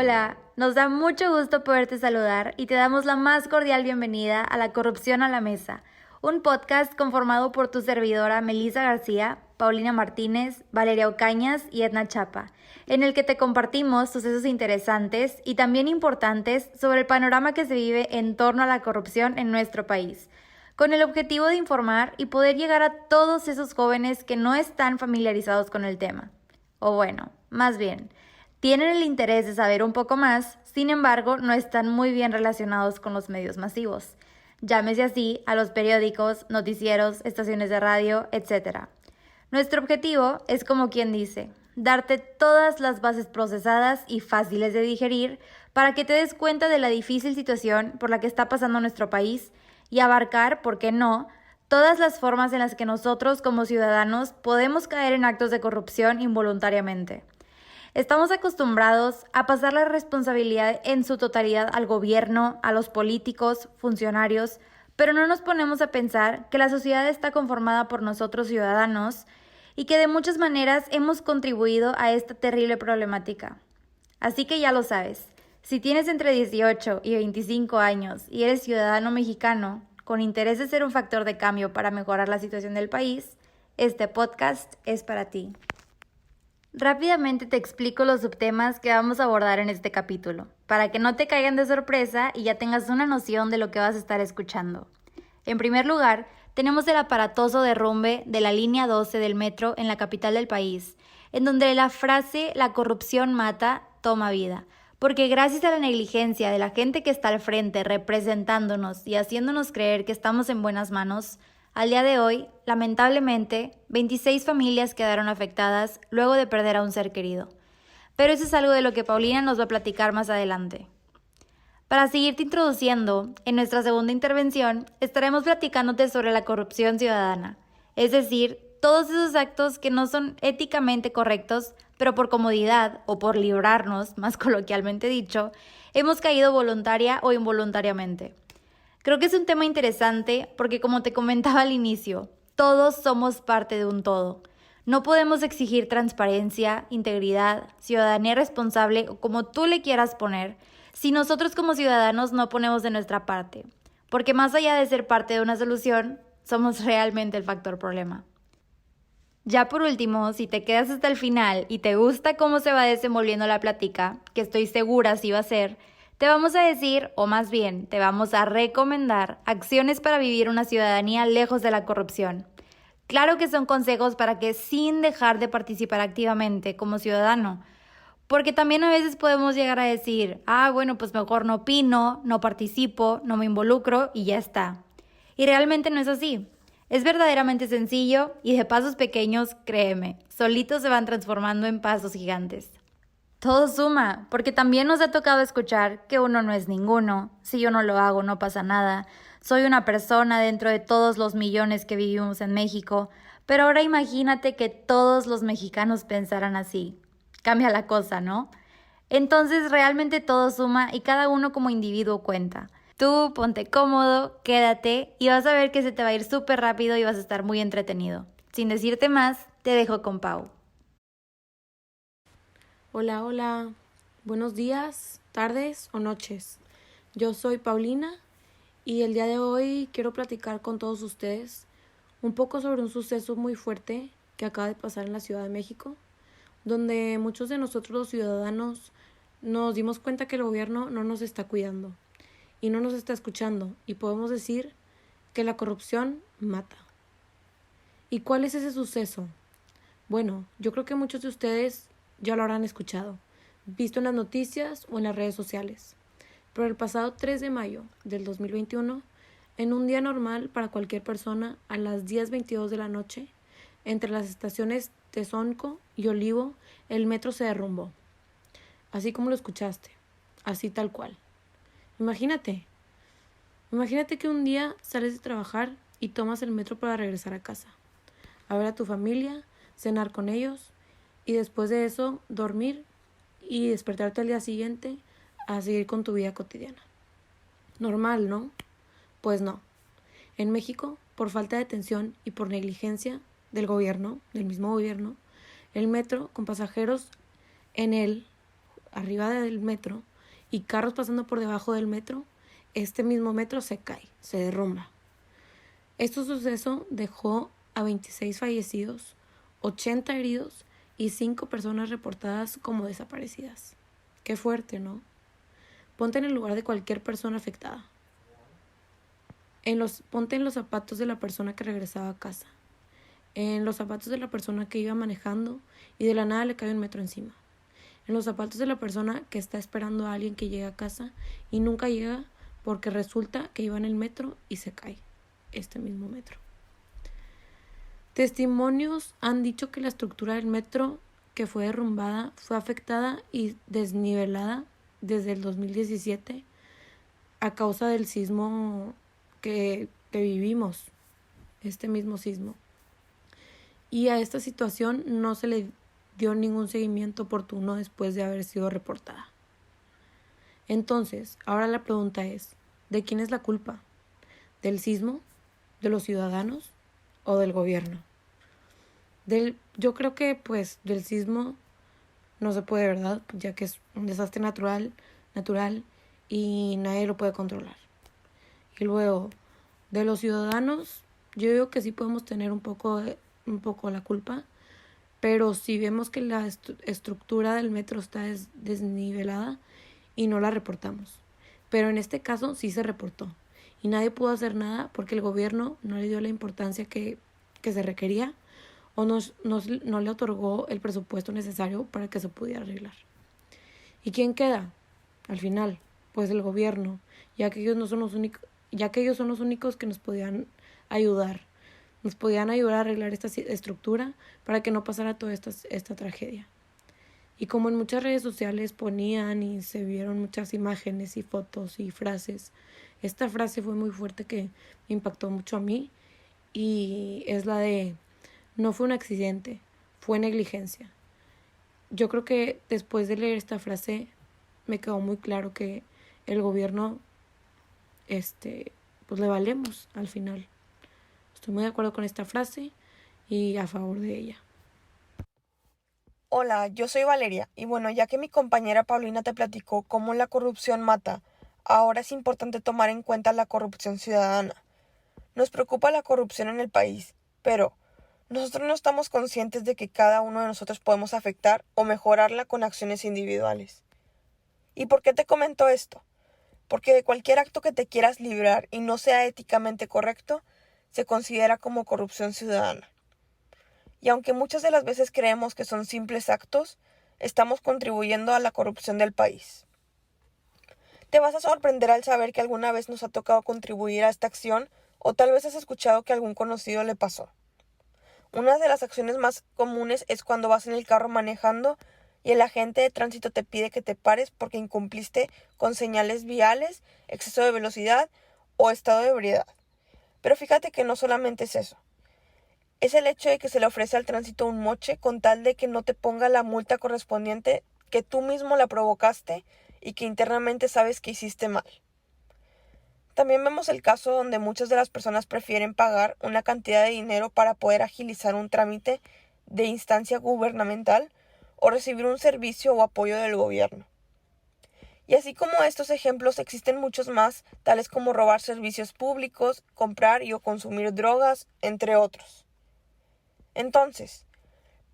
Hola, nos da mucho gusto poderte saludar y te damos la más cordial bienvenida a La Corrupción a la Mesa, un podcast conformado por tu servidora Melissa García, Paulina Martínez, Valeria Ocañas y Edna Chapa, en el que te compartimos sucesos interesantes y también importantes sobre el panorama que se vive en torno a la corrupción en nuestro país, con el objetivo de informar y poder llegar a todos esos jóvenes que no están familiarizados con el tema. O bueno, más bien, tienen el interés de saber un poco más, sin embargo, no están muy bien relacionados con los medios masivos. Llámese así a los periódicos, noticieros, estaciones de radio, etc. Nuestro objetivo es, como quien dice, darte todas las bases procesadas y fáciles de digerir para que te des cuenta de la difícil situación por la que está pasando nuestro país y abarcar, ¿por qué no?, todas las formas en las que nosotros como ciudadanos podemos caer en actos de corrupción involuntariamente. Estamos acostumbrados a pasar la responsabilidad en su totalidad al gobierno, a los políticos, funcionarios, pero no nos ponemos a pensar que la sociedad está conformada por nosotros ciudadanos y que de muchas maneras hemos contribuido a esta terrible problemática. Así que ya lo sabes, si tienes entre 18 y 25 años y eres ciudadano mexicano con interés de ser un factor de cambio para mejorar la situación del país, este podcast es para ti. Rápidamente te explico los subtemas que vamos a abordar en este capítulo, para que no te caigan de sorpresa y ya tengas una noción de lo que vas a estar escuchando. En primer lugar, tenemos el aparatoso derrumbe de la línea 12 del metro en la capital del país, en donde la frase "la corrupción mata" toma vida, porque gracias a la negligencia de la gente que está al frente representándonos y haciéndonos creer que estamos en buenas manos, al día de hoy, lamentablemente, 26 familias quedaron afectadas luego de perder a un ser querido. Pero eso es algo de lo que Paulina nos va a platicar más adelante. Para seguirte introduciendo, en nuestra segunda intervención estaremos platicándote sobre la corrupción ciudadana, es decir, todos esos actos que no son éticamente correctos, pero por comodidad o por librarnos, más coloquialmente dicho, hemos caído voluntaria o involuntariamente. Creo que es un tema interesante porque, como te comentaba al inicio, todos somos parte de un todo. No podemos exigir transparencia, integridad, ciudadanía responsable o como tú le quieras poner, si nosotros como ciudadanos no ponemos de nuestra parte, porque más allá de ser parte de una solución, somos realmente el factor problema. Ya por último, si te quedas hasta el final y te gusta cómo se va desenvolviendo la plática, que estoy segura sí va a ser, te vamos a decir, o más bien, te vamos a recomendar acciones para vivir una ciudadanía lejos de la corrupción. Claro que son consejos para que sin dejar de participar activamente como ciudadano, porque también a veces podemos llegar a decir, bueno, pues mejor no opino, no participo, no me involucro y ya está. Y realmente no es así. Es verdaderamente sencillo y de pasos pequeños, créeme, solitos se van transformando en pasos gigantes. Todo suma, porque también nos ha tocado escuchar que uno no es ninguno, si yo no lo hago no pasa nada, soy una persona dentro de todos los millones que vivimos en México, pero ahora imagínate que todos los mexicanos pensaran así. Cambia la cosa, ¿no? Entonces realmente todo suma y cada uno como individuo cuenta. Tú ponte cómodo, quédate y vas a ver que se te va a ir súper rápido y vas a estar muy entretenido. Sin decirte más, te dejo con Pau. Hola, hola. Buenos días, tardes o noches. Yo soy Paulina y el día de hoy quiero platicar con todos ustedes un poco sobre un suceso muy fuerte que acaba de pasar en la Ciudad de México, donde muchos de nosotros los ciudadanos nos dimos cuenta que el gobierno no nos está cuidando y no nos está escuchando y podemos decir que la corrupción mata. ¿Y cuál es ese suceso? Bueno, yo creo que muchos de ustedes ya lo habrán escuchado, visto en las noticias o en las redes sociales. Pero el pasado 3 de mayo del 2021, en un día normal para cualquier persona, a las 10:22 de la noche, entre las estaciones Tezonco y Olivo, el metro se derrumbó. Así como lo escuchaste, así tal cual. Imagínate que un día sales de trabajar y tomas el metro para regresar a casa, a ver a tu familia, cenar con ellos, y después de eso dormir y despertarte al día siguiente a seguir con tu vida cotidiana. Normal, ¿no? Pues no. En México, por falta de atención y por negligencia del gobierno, del mismo gobierno, el metro con pasajeros en él arriba del metro y carros pasando por debajo del metro, este mismo metro se cae, se derrumba. Este suceso dejó a 26 fallecidos, 80 heridos y 5 personas reportadas como desaparecidas. Qué fuerte, ¿no? Ponte en el lugar de cualquier persona afectada. Ponte en los zapatos de la persona que regresaba a casa, en los zapatos de la persona que iba manejando y de la nada le cae un metro encima, en los zapatos de la persona que está esperando a alguien que llegue a casa y nunca llega porque resulta que iba en el metro y se cae este mismo metro. Testimonios han dicho que la estructura del metro que fue derrumbada fue afectada y desnivelada desde el 2017 a causa del sismo que vivimos, este mismo sismo. Y a esta situación no se le dio ningún seguimiento oportuno después de haber sido reportada. Entonces, ahora la pregunta es, ¿de quién es la culpa? ¿Del sismo? ¿De los ciudadanos? ¿O del gobierno? Yo creo que pues del sismo no se puede, ¿verdad? Ya que es un desastre natural y nadie lo puede controlar. Y luego, de los ciudadanos, yo digo que sí podemos tener un poco la culpa, pero si vemos que la estructura del metro está desnivelada y no la reportamos. Pero en este caso sí se reportó y nadie pudo hacer nada porque el gobierno no le dio la importancia que se requería o no le otorgó el presupuesto necesario para que se pudiera arreglar. ¿Y quién queda? Al final, pues el gobierno, ya que ellos son los únicos que nos podían ayudar a arreglar esta estructura para que no pasara toda esta tragedia. Y como en muchas redes sociales ponían y se vieron muchas imágenes y fotos y frases, esta frase fue muy fuerte que me impactó mucho a mí y es la de: no fue un accidente, fue negligencia. Yo creo que después de leer esta frase me quedó muy claro que el gobierno pues le valemos al final. Estoy muy de acuerdo con esta frase y a favor de ella. Hola, yo soy Valeria y bueno, ya que mi compañera Paulina te platicó cómo la corrupción mata, ahora es importante tomar en cuenta la corrupción ciudadana. Nos preocupa la corrupción en el país, pero nosotros no estamos conscientes de que cada uno de nosotros podemos afectar o mejorarla con acciones individuales. ¿Y por qué te comento esto? Porque de cualquier acto que te quieras librar y no sea éticamente correcto, se considera como corrupción ciudadana. Y aunque muchas de las veces creemos que son simples actos, estamos contribuyendo a la corrupción del país. Te vas a sorprender al saber que alguna vez nos ha tocado contribuir a esta acción o tal vez has escuchado que a algún conocido le pasó. Una de las acciones más comunes es cuando vas en el carro manejando y el agente de tránsito te pide que te pares porque incumpliste con señales viales, exceso de velocidad o estado de ebriedad. Pero fíjate que no solamente es eso. Es el hecho de que se le ofrece al tránsito un moche con tal de que no te ponga la multa correspondiente que tú mismo la provocaste y que internamente sabes que hiciste mal. También vemos el caso donde muchas de las personas prefieren pagar una cantidad de dinero para poder agilizar un trámite de instancia gubernamental o recibir un servicio o apoyo del gobierno. Y así como estos ejemplos existen muchos más, tales como robar servicios públicos, comprar y o consumir drogas, entre otros. Entonces,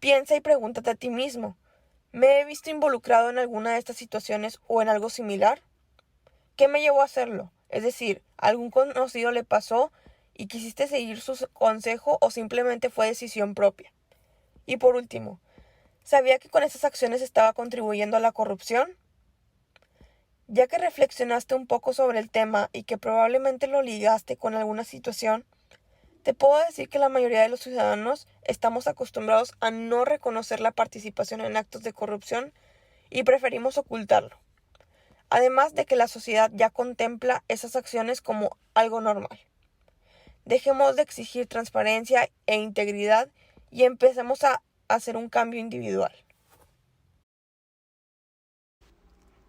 piensa y pregúntate a ti mismo, ¿me he visto involucrado en alguna de estas situaciones o en algo similar? ¿Qué me llevó a hacerlo? Es decir, ¿algún conocido le pasó y quisiste seguir su consejo o simplemente fue decisión propia? Y por último, ¿sabía que con esas acciones estaba contribuyendo a la corrupción? Ya que reflexionaste un poco sobre el tema y que probablemente lo ligaste con alguna situación, te puedo decir que la mayoría de los ciudadanos estamos acostumbrados a no reconocer la participación en actos de corrupción y preferimos ocultarlo. Además de que la sociedad ya contempla esas acciones como algo normal. Dejemos de exigir transparencia e integridad y empecemos a hacer un cambio individual.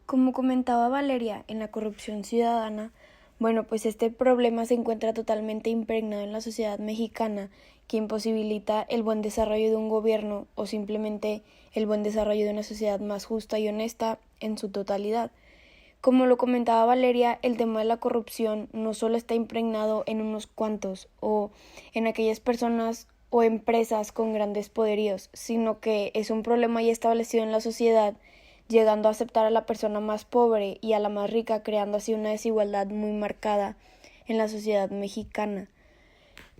Como comentaba Valeria, en la corrupción ciudadana Bueno, pues este problema se encuentra totalmente impregnado en la sociedad mexicana, que imposibilita el buen desarrollo de un gobierno o simplemente el buen desarrollo de una sociedad más justa y honesta en su totalidad. Como lo comentaba Valeria, el tema de la corrupción no solo está impregnado en unos cuantos o en aquellas personas o empresas con grandes poderíos, sino que es un problema ya establecido en la sociedad, llegando a aceptar a la persona más pobre y a la más rica, creando así una desigualdad muy marcada en la sociedad mexicana.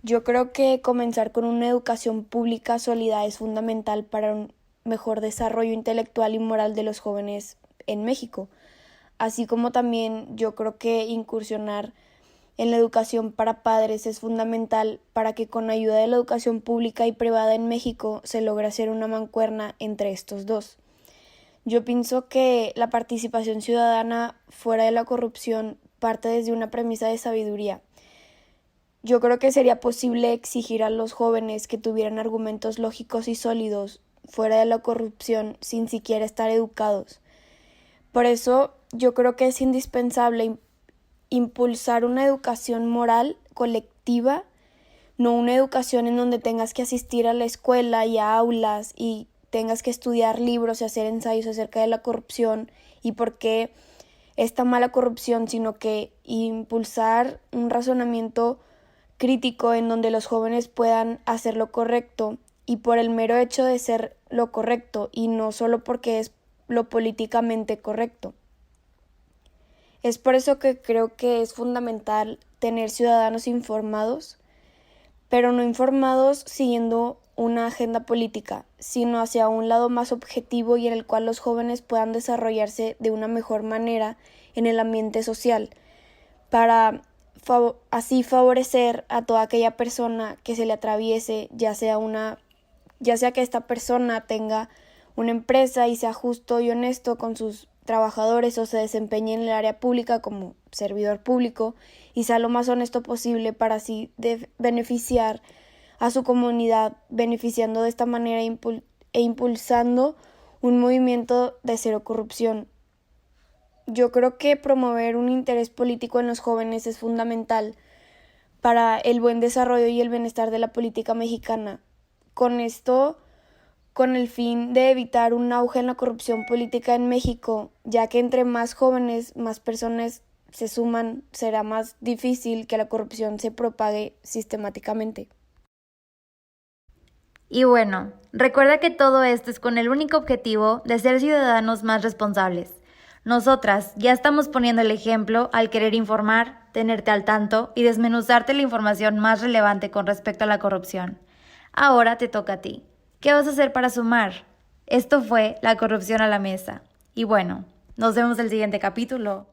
Yo creo que comenzar con una educación pública sólida es fundamental para un mejor desarrollo intelectual y moral de los jóvenes en México. Así como también yo creo que incursionar en la educación para padres es fundamental para que con ayuda de la educación pública y privada en México se logre hacer una mancuerna entre estos dos. Yo pienso que la participación ciudadana fuera de la corrupción parte desde una premisa de sabiduría. Yo creo que sería posible exigir a los jóvenes que tuvieran argumentos lógicos y sólidos fuera de la corrupción sin siquiera estar educados. Por eso yo creo que es indispensable impulsar una educación moral colectiva, no una educación en donde tengas que asistir a la escuela y a aulas y tengas que estudiar libros y hacer ensayos acerca de la corrupción y por qué está mala corrupción, sino que impulsar un razonamiento crítico en donde los jóvenes puedan hacer lo correcto y por el mero hecho de ser lo correcto y no solo porque es lo políticamente correcto. Es por eso que creo que es fundamental tener ciudadanos informados, pero no informados siguiendo una agenda política, sino hacia un lado más objetivo y en el cual los jóvenes puedan desarrollarse de una mejor manera en el ambiente social, para así favorecer a toda aquella persona que se le atraviese, ya sea que esta persona tenga una empresa y sea justo y honesto con sus trabajadores o se desempeñe en el área pública como servidor público y sea lo más honesto posible para así beneficiar a su comunidad, beneficiando de esta manera e impulsando un movimiento de cero corrupción. Yo creo que promover un interés político en los jóvenes es fundamental para el buen desarrollo y el bienestar de la política mexicana. Con esto, con el fin de evitar un auge en la corrupción política en México, ya que entre más jóvenes, más personas se suman, será más difícil que la corrupción se propague sistemáticamente. Y bueno, recuerda que todo esto es con el único objetivo de ser ciudadanos más responsables. Nosotras ya estamos poniendo el ejemplo al querer informar, tenerte al tanto y desmenuzarte la información más relevante con respecto a la corrupción. Ahora te toca a ti. ¿Qué vas a hacer para sumar? Esto fue La Corrupción a la Mesa. Y bueno, nos vemos en el siguiente capítulo.